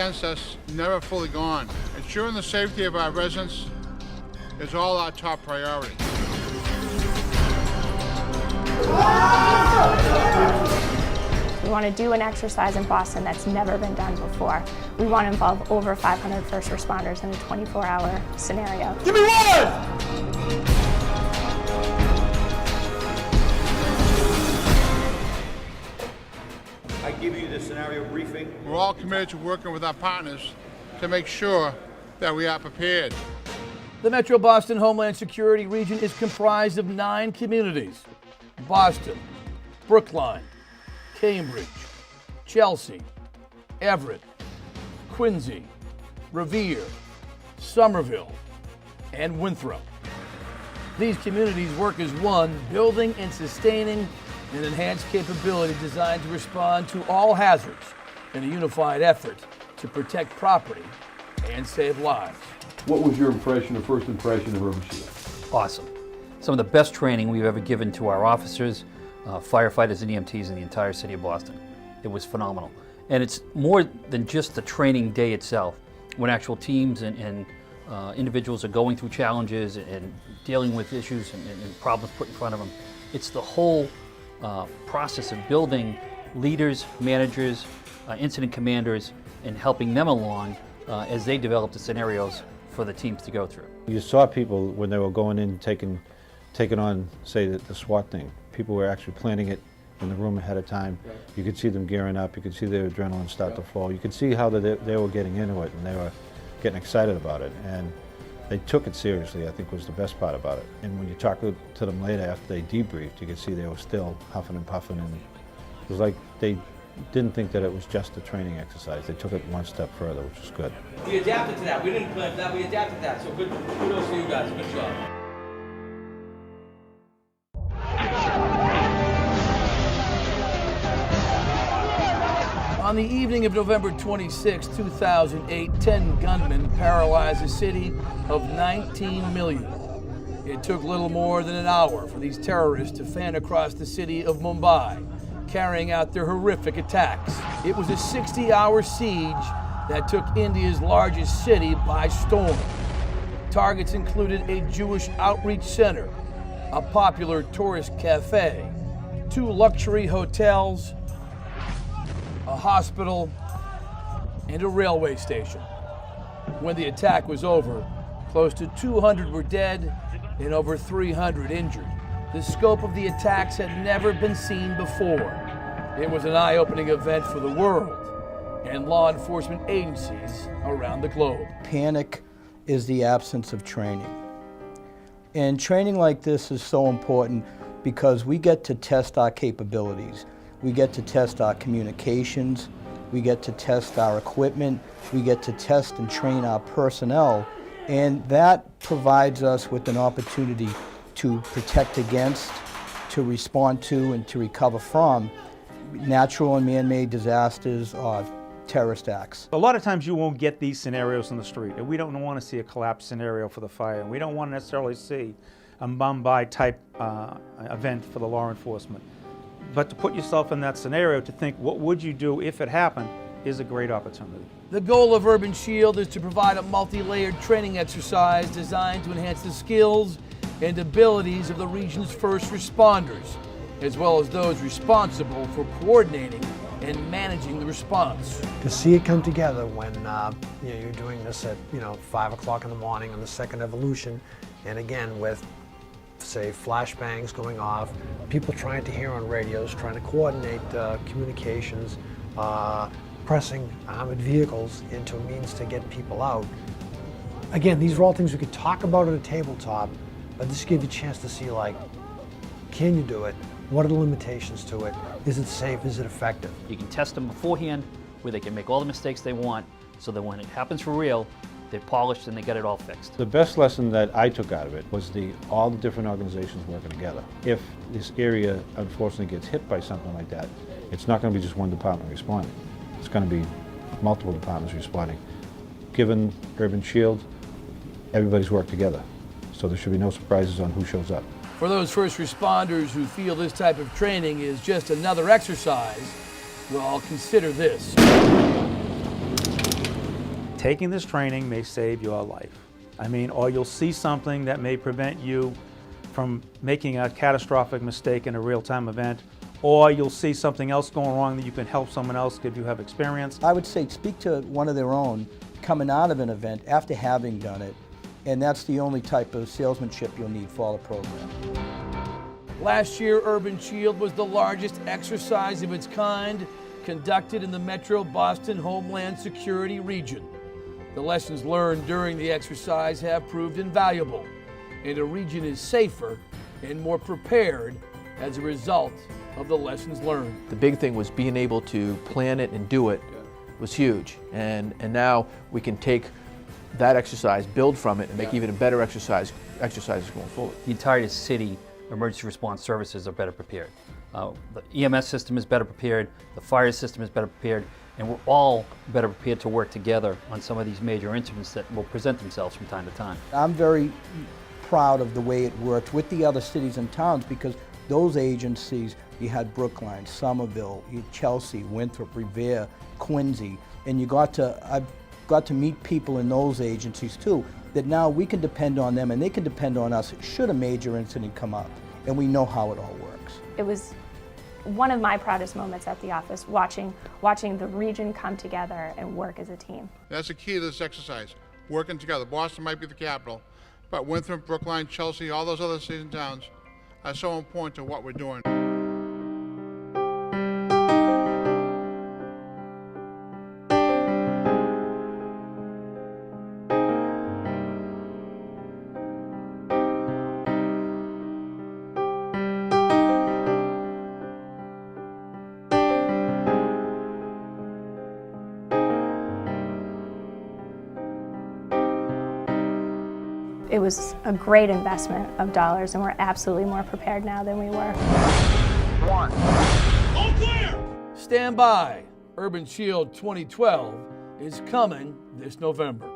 against us, never fully gone. Ensuring the safety of our residents is all our top priority. We want to do an exercise in Boston that's never been done before. We want to involve over 500 first responders in a 24-hour scenario. Give me one! I give you the scenario briefing. We're all committed to working with our partners to make sure that we are prepared. The Metro Boston Homeland Security region is comprised of 9 communities: Boston, Brookline, Cambridge, Chelsea, Everett, Quincy, Revere, Somerville, and Winthrop. These communities work as one, building and sustaining an enhanced capability designed to respond to all hazards in a unified effort to protect property and save lives. What was your first impression of Urban Shield? Awesome. Some of the best training we've ever given to our officers, firefighters and EMTs in the entire city of Boston. It was phenomenal. And it's more than just the training day itself. When actual teams and individuals are going through challenges and dealing with issues and problems put in front of them, it's the whole process of building leaders, managers, incident commanders, and helping them along as they develop the scenarios for the teams to go through. You saw people when they were going in taking on, say, the SWAT thing. People were actually planning it in the room ahead of time. You could see them gearing up. You could see their adrenaline start to flow. You could see how they were getting into it, and they were getting excited about it. And they took it seriously, I think, was the best part about it. And when you talk to them later after they debriefed, you could see they were still huffing and puffing. And it was like they didn't think that it was just a training exercise. They took it one step further, which was good. We adapted to that. We didn't plan for that. We adapted to that. So good. Kudos to you guys. Good job. On the evening of November 26, 2008, 10 gunmen paralyzed a city of 19 million. It took little more than an hour for these terrorists to fan across the city of Mumbai, carrying out their horrific attacks. It was a 60-hour siege that took India's largest city by storm. Targets included a Jewish outreach center, a popular tourist cafe, 2 luxury hotels, a hospital, and a railway station. When the attack was over, close to 200 were dead and over 300 injured. The scope of the attacks had never been seen before. It was an eye-opening event for the world and law enforcement agencies around the globe. Panic is the absence of training. And training like this is so important because we get to test our capabilities. We get to test our communications, we get to test our equipment, we get to test and train our personnel, and that provides us with an opportunity to protect against, to respond to, and to recover from natural and man-made disasters or terrorist acts. A lot of times you won't get these scenarios on the street, and we don't want to see a collapse scenario for the fire, and we don't want to necessarily see a Mumbai type event for the law enforcement. But to put yourself in that scenario, to think what would you do if it happened, is a great opportunity. The goal of Urban Shield is to provide a multi-layered training exercise designed to enhance the skills and abilities of the region's first responders, as well as those responsible for coordinating and managing the response. To see it come together when you're doing this at 5 o'clock in the morning on the second evolution, and again with, say, flashbangs going off, people trying to hear on radios, trying to coordinate communications, pressing armored vehicles into a means to get people out. Again, these are all things we could talk about at a tabletop, but this gives you a chance to see, like, can you do it? What are the limitations to it? Is it safe? Is it effective? You can test them beforehand where they can make all the mistakes they want so that when it happens for real, they're polished and they get it all fixed. The best lesson that I took out of it was all the different organizations working together. If this area unfortunately gets hit by something like that, it's not going to be just one department responding. It's going to be multiple departments responding. Given Urban Shield, everybody's worked together, so there should be no surprises on who shows up. For those first responders who feel this type of training is just another exercise, well, consider this. taking this training may save your life. I mean, or you'll see something that may prevent you from making a catastrophic mistake in a real-time event, or you'll see something else going wrong that you can help someone else if you have experience. I would say speak to one of their own coming out of an event after having done it, and that's the only type of salesmanship you'll need for the program. Last year, Urban Shield was the largest exercise of its kind conducted in the Metro Boston Homeland Security region. The lessons learned during the exercise have proved invaluable, and the region is safer and more prepared as a result of the lessons learned. The big thing was being able to plan it and do it was huge, and now we can take that exercise, build from it, and make even better exercises going forward. The entire city emergency response services are better prepared. The EMS system is better prepared, the fire system is better prepared, and we're all better prepared to work together on some of these major incidents that will present themselves from time to time. I'm very proud of the way it worked with the other cities and towns, because those agencies, you had Brookline, Somerville, you had Chelsea, Winthrop, Revere, Quincy, and I've got to meet people in those agencies too, that now we can depend on them and they can depend on us should a major incident come up, and we know how it all works. It was one of my proudest moments at the office, watching the region come together and work as a team. That's the key to this exercise, working together. Boston might be the capital, but Winthrop, Brookline, Chelsea, all those other cities and towns are so important to what we're doing. It was a great investment of dollars, and we're absolutely more prepared now than we were. All clear! Stand by. Urban Shield 2012 is coming this November.